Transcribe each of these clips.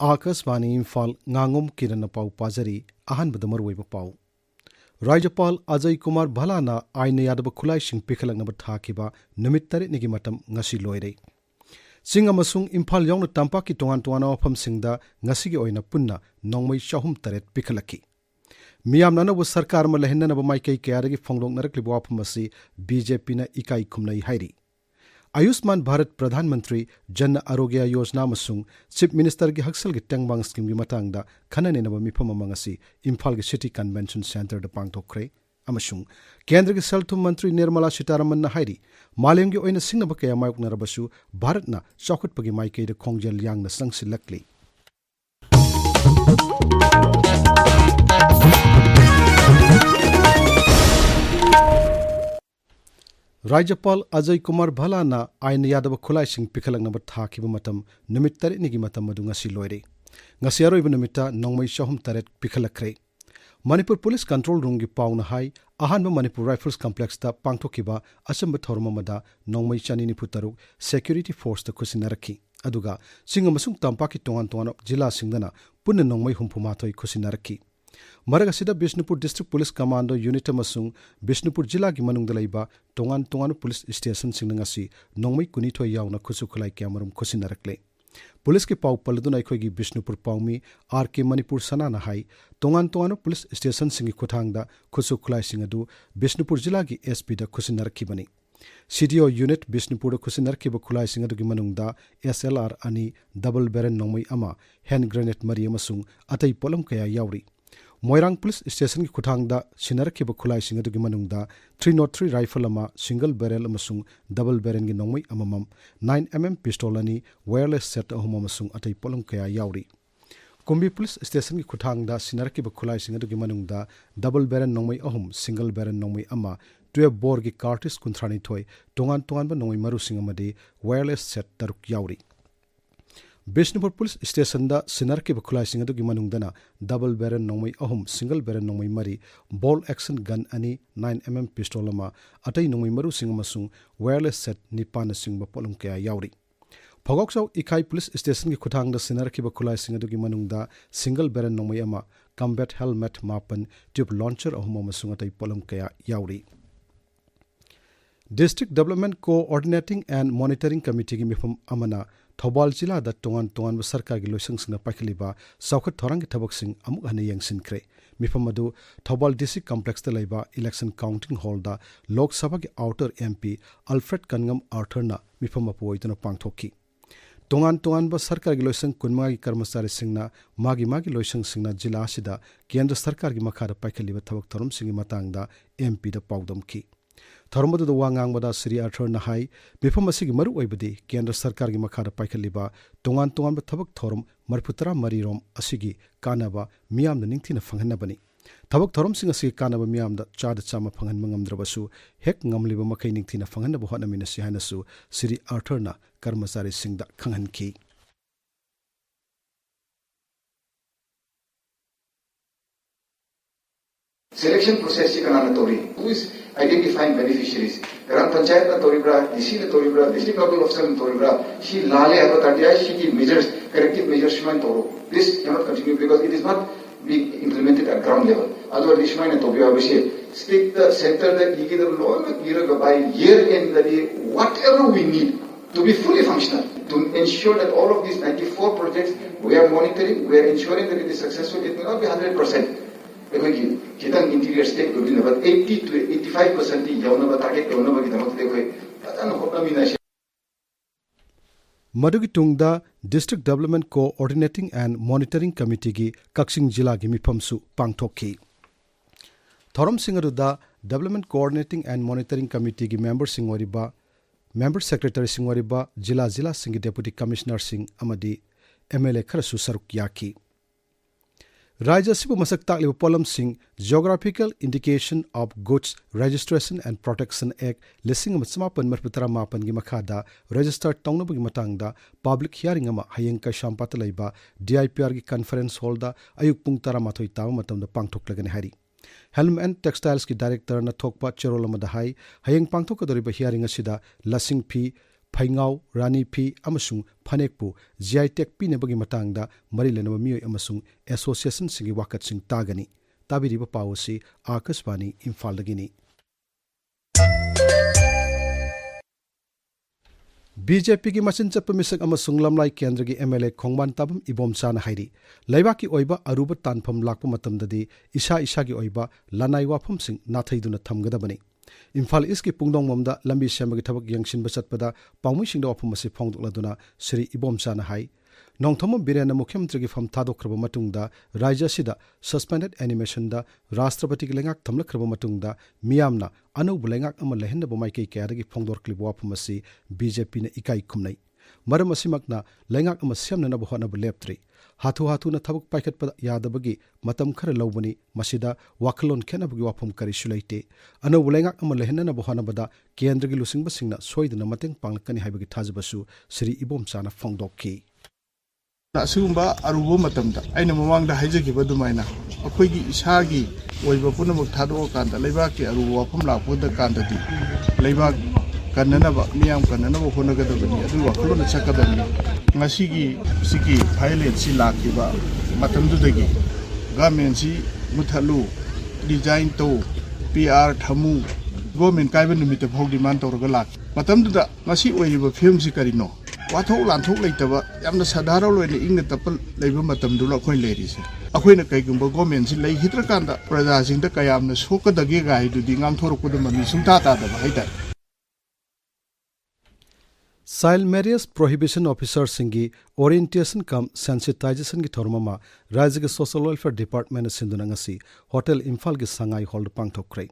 Akasvani Imphal Ngangom Kiran Pau Pazari Ahan Badamar Pau Rajapal Ajay Kumar Bhalana Aina Yadaba Kulai Sing Pikalang Number Takiba Numitari Nigimatam Ngasi Loire Sing Amasung Imphal Yong Tampaki Tuan Tuana Pam Singda Ngasigi Oina Punna Nongmai Shahum Taret Pikalaki Miam Nana was Sarkar Malahina Maike Kayagi Fonglong Naraklibuapamasi BJP na Ikai Kumnai Hairi Ayushman Bharat Pradhan Mantri Jan Arogya Yojana Masung Chief Minister gi Haksal gi Tengbang Scheme gi Matangda Khanane na Mipama Mangasi Imphal gi City Convention Center da Pangthokre Amasung Kendra gi Salthum Mantri Nirmala Sitaraman na Hairi Malem gi Oina Singnaba kaya mayok narabasu Bharat na Chokut pagi maike da Khongjal yang na sangsilakli Rajapal Ajay Kumar Bhalana Aina Yadaba Kulai Sing Pikalang Number Takiba Matam Numitari Nigi Matam Madu Ngasi Loire Ngasi Aroiba Numita Nongmai Shahum Taret Pikalakre Manipur Police Control Room gi Pauna Hai Ahanba Manipur Rifles Complex ta Pangthokiba Asamba Thorma Mada Nongmai Chanini Putaruk Security Force ta Kusinaraki Aduga Singamasung Tampaki Tongan Tongan Jila Singdana Punna Nongmai Humpumatoi Kusinaraki Maragasida Bishnupur District Police Commando Unit Masung Bishnupur Jila gi manung dalaiba tongan police station singnangasi nongmai kunitho yauna khusukhulai kyamarum khusinarakle police ki pau paladuna ikhoi gi Bishnupur paumi RK Manipur sana na hai tongan police station singi khuthangda khusukhulai singadu Bishnupur Jila gi SP da khusinarki bani CDO unit Bishnupur da khusinarki ba khulai singadu gi manungda SLR ani double barrel nongmai ama hand grenade mari amasung atai polam kaya yauri Moirang Police Station ki Kuthangda Sinarkiba Khulai Singadu gi manungda 303 rifle ama single barrel amasung double barrel gi nongmai amamam 9mm pistol ani wireless set ahum amasung atai polong kaya yauri Kumbi Police Station ki Kuthangda Sinarkiba Khulai Singadu gi manungda double barrel nongmai ahum single barrel nongmai ama 12 bore gi cartridge kuntrani thoi tongan ba nongmai maru singamade wireless set taruk yauri Bishnupur Police Station da Sinarki Bakulai Singadu gi manungdana double barrel nongmai ahum single barrel nongmai mari ball action gun ani 9mm pistol ama atai nongmai maru singamasung wireless set nipana singba polum kaya yauri Phogoksaw Ikai Police Station gi Kuthang da Sinarki Bakulai Singadu gi manungda single barrel nongmai ama combat helmet mapan tube launcher ahum amasung atai polum kaya yauri District Development Coordinating and Monitoring Committee gi mifam amana Thobal Jila da tongan Sarkar gi loisang singna pakhaliba Saukhat Thorang gi thabak sing amuk hane yangsin kre mifam adu Thobal District Complex da laiba election counting hall da Lok Sabha gi outer MP Alfred Kangam Arthur na mifam apoitana pangthoki tongan ba Sarkar gi loisang kunma gi karmasari singna magi loisang singna jila sida Kendra Sarkar gi makhara pakhaliba thabak thorum singi matangda MP da paudam ki Tharmadu da wangang bada Sri Arthur na hai mifam asigi maru oibadi Kendra Sarkar gi makhara paikhaliba tongan ba thabak thorum marputara marirom asigi kanaba miyam da ningthina phanghanna bani thabak thorum sing asigi kanaba miyam da chada chama phanghan mangamdrabasu hek ngamliba makai ningthina phanghanna bohana minasi hanasu Sri Arthur na karmasari singda khanghan ki Selection process is who is identifying beneficiaries. Gram Panchayat na Toribra, DC na Toribra, District Level Officer na Toribra, she lale habatardia, she give measures, corrective measures, Shman Toro. This cannot continue because it is not being implemented at ground level. Otherwise, Shman and Tobia Abhishek, stick the center that you give the law by year end that whatever we need to be fully functional, to ensure that all of these 94 projects we are monitoring, we are ensuring that it is successful. It may not be 100%. Kitang interior state will be about 80 to 85% yawnaba target yawnaba ki damat dekhoi patana hotna mina she Madugi tungda District Development Coordinating and Monitoring Committee gi Kaksing Jila gi mifamsu pangthokki Thorum Singaru da Development Coordinating and Monitoring Committee gi member singwariba member secretary singwariba Jila singi deputy commissioner sing amadi MLA kharasu saruk yaki Raja Sibu Masak Taklibu Polam Singh Geographical Indication of Goods Registration and Protection Act Lissing Matsamapan Marputara Mapan Gimakada Registered Tongnabu Matangda Public Hearing Ama Hayenka Shampatalaiba DIPR gi Conference Holda Ayuk Pung Tara Matoi Taw Matam da Pangthok Lagan Hari Helm and Textiles ki Director na Thokpa Cherola Madahai Hayeng Pangthok Doriba Hearing Asida Lasing P Phaingau Rani Phi amasung Phanekpu GI Tech pinabagi matangda mari lenaba mioi amasung association singi wakat sing tagani tabiriba pawasi Akashvani Imphal dagini BJP ki machin chappa misak amasung lamlai kendra gi MLA Khongban Tabam Ibom Chana hairi laibaki oiba aruba tanpham lakpa matamdadi isa gi oiba lanai wafam sing nathaiduna thamgadabani Imphal East ki pungdong mamda lambi semagi thabak yangshin basatpada pangmui singda wafam asi phongdokladuna Sri Ibom Chana hai Nongthom Birena Mukhyamantri gi pham thadokhraba matungda Rajya sida suspended animation da Rashtrapati gi lengak thamlakraba matungda miyamna anaubu lengak ama lehenna bomai kai kayadagi phongdorkliba wafam asi BJP na ikai khumnai maram asimakna lengak ama semna na bohana leptri hathu na thabak paikhatpada yadabagi matam khara lawbani masida wakalon khenabagi wafam kari sulaite anaubu lengak ama lehenna na bohana bada kendra gi lusingba singna soiduna mateng panglakani haibagi thajabasu Sri Ibom Chana phongdokki Asumba arubo matamda aina mamangda haijakiba dumaina akhoi isagi oiba punamak thado kanda leibaki arubo wafam lakpoda kandadi leibak kannanaba miyam kannanaba honagadabani adu wakhulona chakadabani ngasigi sigi violence si lakiba matamdudagi government si muthalu design to PR thamu government kaiba numita phog demand tawraga lak matamduda ngasi oiba film si karino Wathok lanthok leitaba yamna sadhara loina ingna tapal leiba matamdula akhoi lerise akhoina kaigumba government si lei hitrakanda praja singda kayamna sokadagi gai dudi ngamthorokуда mami sungta ta da haita Child Marriage Prohibition Officer singi orientation cum sensitization gi thormama Rajya gi Social Welfare Department sinduna ngasi Hotel Imphal gi sangai hold pangthokrai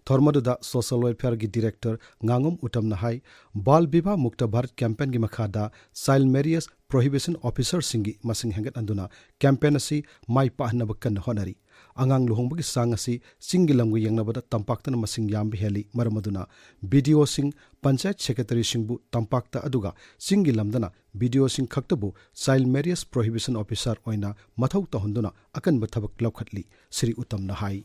Thormaduda Social Welfare gi Director Ngangom Utamnahai Bal Biba Mukta Bharat campaign gi makhada Child Marriage Prohibition Officer singi masing hengat anduna campaign asi mai pahnaba kan honari angang luhongbagi sang asi singi lamgu yangnabada tampaktana masing yambi heli maramaduna BDO sing Panchayat Secretary singbu tampakta aduga singi lamdana BDO sing khaktabu Child Marriage Prohibition Officer oina mathau tahunduna akan bathabak laukhatli Sri Utamnahai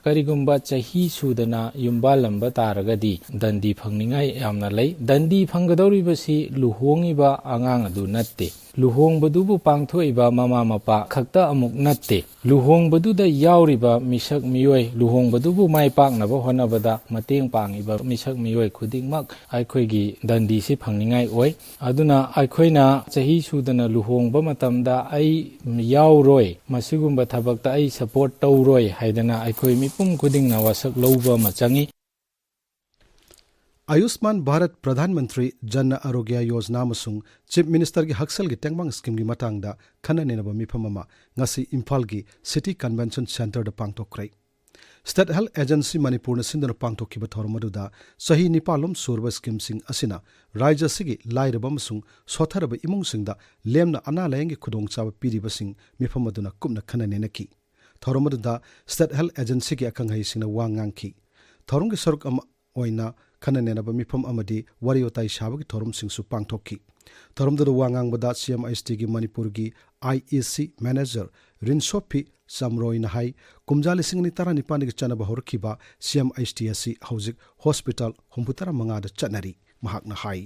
Karigumba chahi sudana yumba lamba taragadi dandi phangningai yamna lei dandi phanggadoribasi luhongiba angang adu natte luhongbadubu pangthoiba mama mapa khakta amuk natte luhongbaduda yauriba misak miyoi luhongbadubu mai paknaba honabada mateng pangiba misak miyoi khudingmak aikhoigi dandi si phangningai oi aduna aikhoina chahi sudana luhongba matamda ai yauroi masigumba thabakta ai support tawroi haidana aikhoi mipum khudingna wasak lowba machangi Ayushman Bharat Pradhan Mantri Jan Arogya Yojana masung Chief Minister gi Haksal gi Tengmang scheme gi matangda khana nenaba miphamama ngasi Imphal gi City Convention Center da pangtokrai State Health Agency Manipur na sindana pangtokhiba thormaduda sahi nipalom surba scheme sing asina Rajya sigi lairaba masung sotharaba imung singda lemna ana layeng gi khudong chaba piriba sing miphamaduna kumna khana nenaki thormaduda State Health Agency gi akanghai singna wangangki thorong gi saruk ama oina khana nenaba mifam amadi wariotai shabagi thorum singsu pangthokki thorumda wangangbada CMIST gi Manipur gi IEC manager Rinsopi Samroi Nahai kumjali singni tara nipani gi chanaba horkiba CMIST asi housing hospital humputara mangada chanari mahak nahai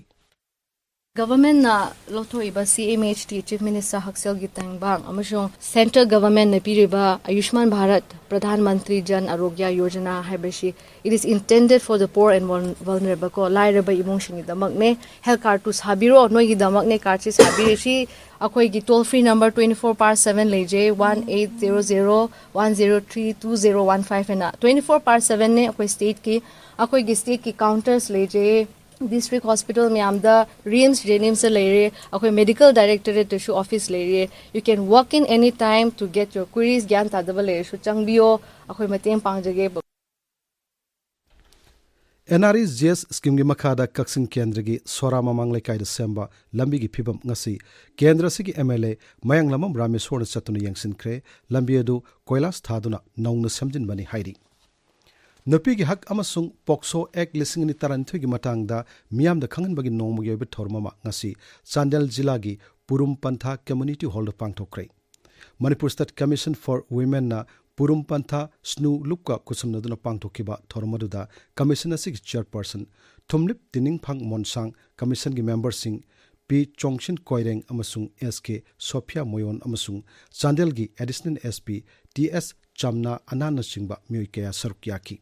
Government na lothoi ba CMHT Chief Minister Haksel Gitangbang amashong Central Government na piriba Ayushman Bharat Pradhan Mantri Jan Arogya Yojana haibashi it is intended for the poor and vulnerable ko lairaba imong singi damak ne health card to sabiro noi gi damak ne card si sabiri si akoi gi toll free number 24/7 leje 180010320115 na 24/7 ne akoi state ki counters leje District Hospital Myamda Rims Jenims Lere akoi Medical Directorate to office lere you can walk in any time to get your queries gyan tadaba lere shu changbio akoi mateng pangjage NRE's JS scheme gi makhada kaksing kendra gi sora mamang lekai da semba lambi gi phibam ngasi kendra sigi MLA mayang lamam rameswar chatuna yangsin kre lambi adu koilas thaduna nongna samjin bani hairi Nupi gi hak amasung Pokso Act lising ni taranthui gi matangda miyam da khangan bagi nongmu gi be thormama ngasi Chandel Jila gi Purum Pantha Community Hall pangthokrai Manipur State Commission for Women na Purum Pantha Snu Lukka kusumnaduna pangthokiba thormaduda commission asig chairperson Thumlip Tining Phang Monsang Commission gi membersing P Chongshin Koireng amasung SK Sophia Moyon amasung Chandel gi additional SP TS Chamna Anana Singba Myoy Kaya Sarukyaki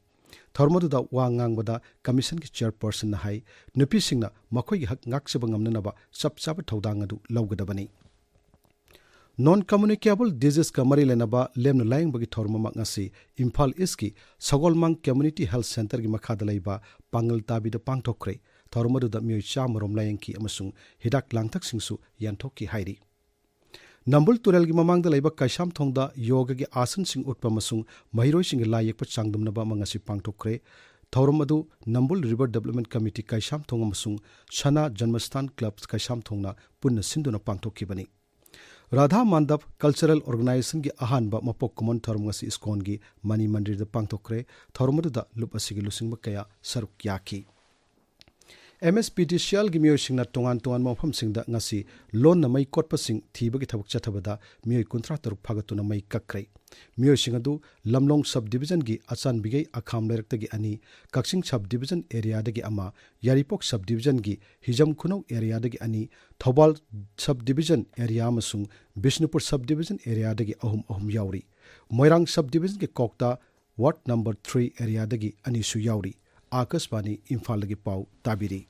Thormoda Wangang Bada Commission ki chairperson na hai nupi singna makhoi gi hak ngak sebangam naba sab sab thodang adu lawgadabani Non-communicable disease kamari lenaba lemnu laing bagi thormama ngasi Imphal East ki Sagolmang Community Health Center gi makhada laiba pangal tabi da pangthokre thormadu da myoy chamorom layang ki amasung hidak langthak singsu yanthok ki hairi Nambul Turel gi mamang da laiba kaisham thongda yoga gi asan sing utpa masung mahiroi sing la yekpa changdum naba mangasi pangthokre thormadu Nambul River Development Committee kaisham thong amasung Shana Janmastan Club kaisham thongna punna sinduna pangthokibani Radha Mandap Cultural Organization gi ahanba mapok common thorm ngasi iskon gi mani mandir da pangthokre thormadu da lup asigi lusingba kaya saruk yaki MSPT Shell gi mioy singna tongan mawpham singda ngasi loan na mai kotpa sing thiba gi thabuk chathabada mioy kuntra taruk phagatuna mai kakrai mioy singadu lamlong subdivision gi achan bigai akham lerak gi ani kaksing subdivision area dagi ama yaripok subdivision gi hijam khunau area dagi ani thobal subdivision area amasung Bishnupur subdivision area dagi ahum yauri Moirang subdivision gi kokta ward number 3 area dagi ani su yauri Akashvani Imphal gi pau tabiri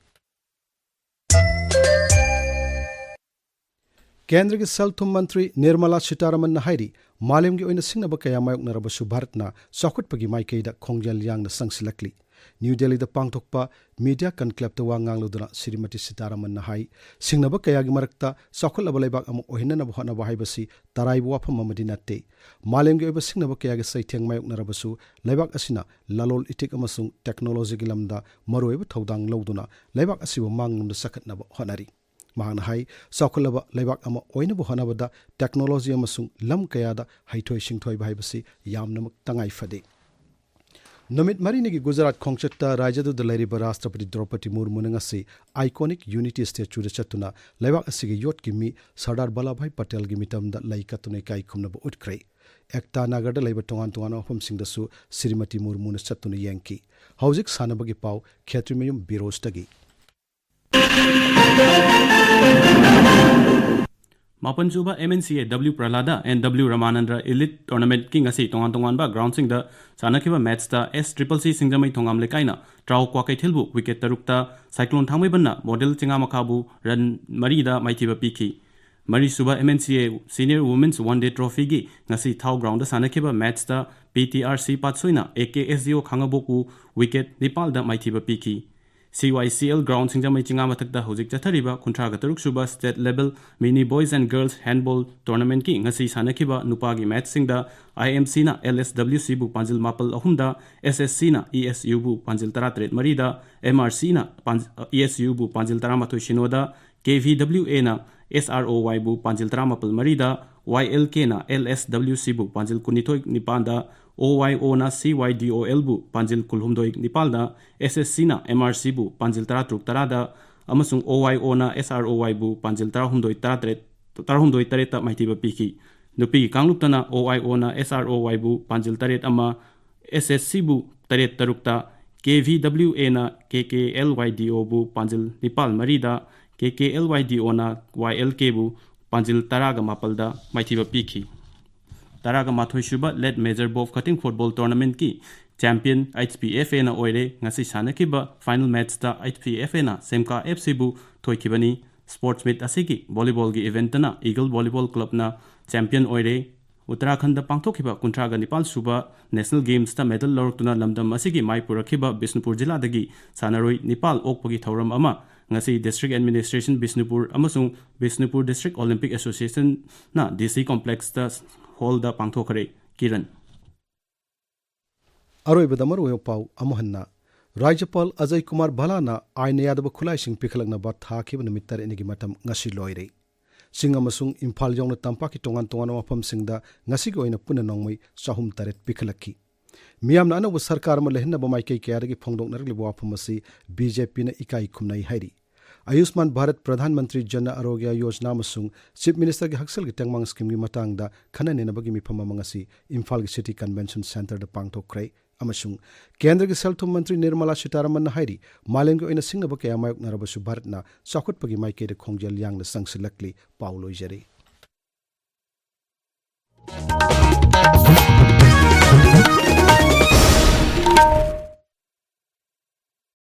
Kendra ki Salthum Mantri Nirmala Sitaraman na hairi Malim gi oina singnaba kaya mayok narabasu Bharatna sakut pagi maikaida khongjal yang na sangsilakli New Delhi da pangthokpa media conclave ta wangang luduna Srimati Sitaraman na hai singnaba kaya gi marakta sakul abalaibak amu ohinna na bhana bahai tarai wafam amadi natte Malim gi oiba singnaba kaya gi saitheng mayok narabasu laibak asina lalol itik amasung technology gi lamda maroiba thodang loduna laibak asiba mangnum da sakatnaba honari Mahang hai sakulaba laibak ama oinabu hanabada technology amasung lam kayada haithoi singthoi bhaibasi yamnamak tangai fade Namit Marini gi Gujarat Khongchatta Rajadu da lairiba Rashtrapati Draupadi Murmu ngasi iconic unity statue da chatuna laibak asigi yot ki mi Sardar Vallabhbhai Patel gi mitam da laikatune kai khumnaba utkrai Ekta Nagar da laiba tongan ofam singdasu Srimati Murmu na chatuna yanki Haujik sanabagi pau Kshtrimayum Birosh tagi Mapan Suba MNCA W Pralada and W Ramanandra Elite Tournament King Asi Tongan ba ground sing the Sanakiba match the SCCC Singamai Tongam Lekaina Trau Kwakai Tilbu wicket Tarukta Cyclone Thamai Banna Model Tingamakabu Ran Marida Maitiba Piki Mari Suba MNCA Senior Women's One Day Trophy Gi Ngasi Thau Ground the Sanakiba match the PTRC Patsuina AKSDO Kangaboku wicket Nepal da Maitiba Piki CYCL ground singjamai chinga mathakda hojik chathariba kuntra ga taruk suba state level mini boys and girls handball tournament ki ngasi sanakiba nupa gi match singda IMC na LSWC bu panjil mapal ahumda SSC na ESU bu panjil taratret marida MRC na ESU bu panjil taramathoi shinoda KVWA na SROY bu panjil taramapal marida YLK na LSWC bu panjil kunithoi nipanda OYO na CYDOL bu panjil kulhumdoi nipalda SSC na MRC bu panjil taratruk tarada amasung OYO na SROY bu panjil tarahumdoi tareta maitiba piki nupi kangluptana OYO na SROY bu panjil taret ama SSC bu taret tarukta KVWA na KKLYDO bu panjil nipal marida KKLYDO na YLK bu panjil taraga mapalda maitiba piki Taraga Mathoi Shuba led major bow cutting football tournament ki champion HPFA na oire ngasi sanakiba final match ta HPFA na Semka FC bu thoikibani sports meet asigi volleyball gi event na Eagle Volleyball Club na champion oire Uttarakhand da pangthokiba kuntraga Nepal Suba national games ta medal lortuna lamdam asigi mai purakhiba Bishnupur jila dagi sanaroi Nepal okpagi thauram ama ngasi district administration Bishnupur amasung Bishnupur district Olympic Association na DC complex ta hall da pangthokare Kiran Aroi badamar oyo pau amohanna Rajapal Ajay Kumar Bhalana aina yadaba khulai sing pikhalangna ba thakhiba numittar enigi matam ngasi loire sing amasung Imphal yongna tampaki tongan wafam singda ngasi go ina puna nongmai sahum taret pikhalaki miyamna anabu sarkar ma lehinna ba maikai kyaragi phongdok narli wafam asi BJP na ikai khumnai hairi Ayushman Bharat Pradhan Mantri Jan Arogya Yojana masung Chief Minister gi Haksal gi tengmang scheme gi matang da khana nena bagi mifam mangasi Imphal gi City Convention Center da pangthokrai अमसुंग केंद्र के cell थुम मंत्री निर्मला सीतारमन हाइरी मालेम के सिंगब कया मायोक नरबसु भारतना चौखटपगी माइकेद खोंजेल यांगना संगसिलकली पाउ लोइजरी।